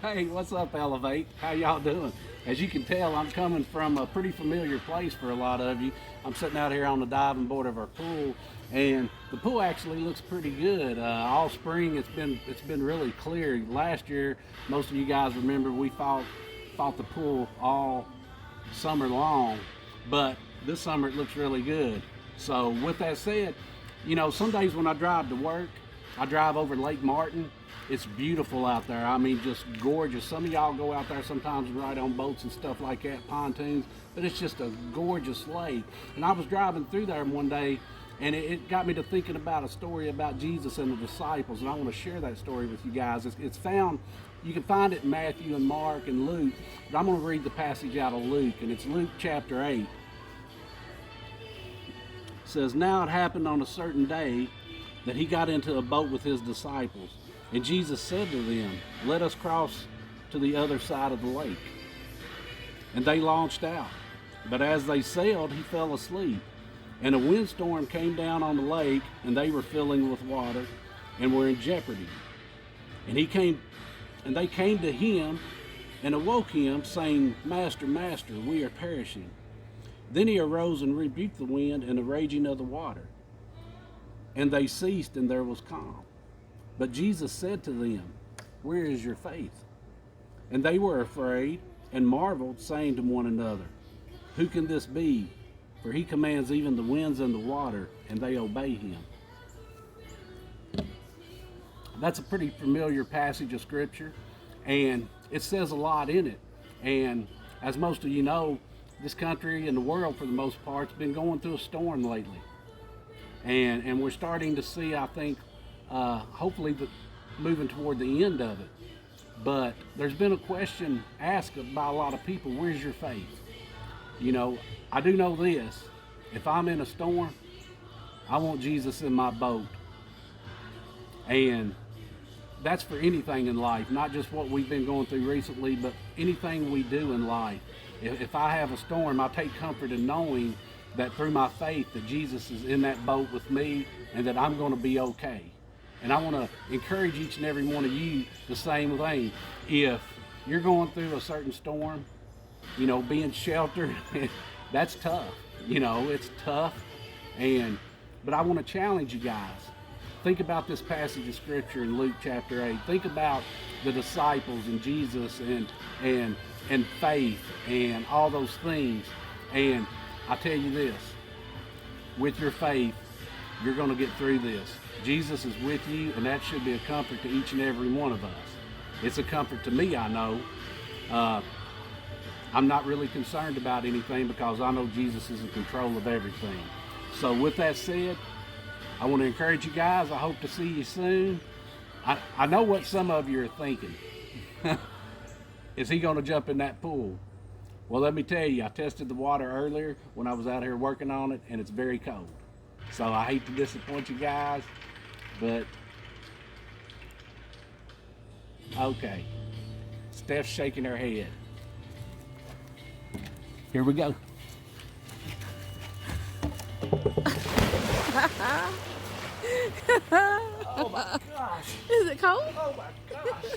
Hey, what's up, Elevate? How y'all doing? As you can tell, I'm coming from a pretty familiar place for a lot of you. I'm sitting out here on the diving board of our pool, and the pool actually looks pretty good. All spring, it's been really clear. Last year, most of you guys remember we fought the pool all summer long, but this summer it looks really good. So with that said, some days when I drive to work, I drive over Lake Martin. It's beautiful out there. I mean, just gorgeous. Some of y'all go out there sometimes and ride on boats and stuff like that, pontoons, but it's just a gorgeous lake. And I was driving through there one day, and it got me to thinking about a story about Jesus and the disciples, and I want to share that story with you guys. It's found, you can find it in Matthew and Mark and Luke, but I'm going to read the passage out of Luke, and it's Luke chapter 8. It says, "Now it happened on a certain day that he got into a boat with his disciples. And Jesus said to them, 'Let us cross to the other side of the lake.' And they launched out. But as they sailed, he fell asleep. And a windstorm came down on the lake, and they were filling with water and were in jeopardy. And they came to him and awoke him, saying, 'Master, Master, we are perishing.' Then he arose and rebuked the wind and the raging of the water. And they ceased, and there was calm. But Jesus said to them, 'Where is your faith?' And they were afraid and marveled, saying to one another, 'Who can this be? For he commands even the winds and the water, and they obey him.'" That's a pretty familiar passage of scripture, and it says a lot in it. And as most of you know, this country and the world, for the most part, has been going through a storm lately. And we're starting to see, I think, hopefully moving toward the end of it. But there's been a question asked by a lot of people: where's your faith? I do know this: if I'm in a storm, I want Jesus in my boat. And that's for anything in life, not just what we've been going through recently, but anything we do in life. If I have a storm, I take comfort in knowing that through my faith that Jesus is in that boat with me and that I'm going to be okay. And I want to encourage each and every one of you the same thing. If you're going through a certain storm, being sheltered, that's tough. It's tough. But I want to challenge you guys. Think about this passage of scripture in Luke chapter 8. Think about the disciples and Jesus and faith and all those things. And I tell you this, with your faith, you're going to get through this. Jesus is with you, and that should be a comfort to each and every one of us. It's a comfort to me, I know. I'm not really concerned about anything because I know Jesus is in control of everything. So with that said, I want to encourage you guys. I hope to see you soon. I know what some of you are thinking. Is he going to jump in that pool? Well, let me tell you, I tested the water earlier when I was out here working on it, and it's very cold. So I hate to disappoint you guys, but okay. Steph's shaking her head. Here we go. Oh my gosh. Is it cold? Oh my gosh.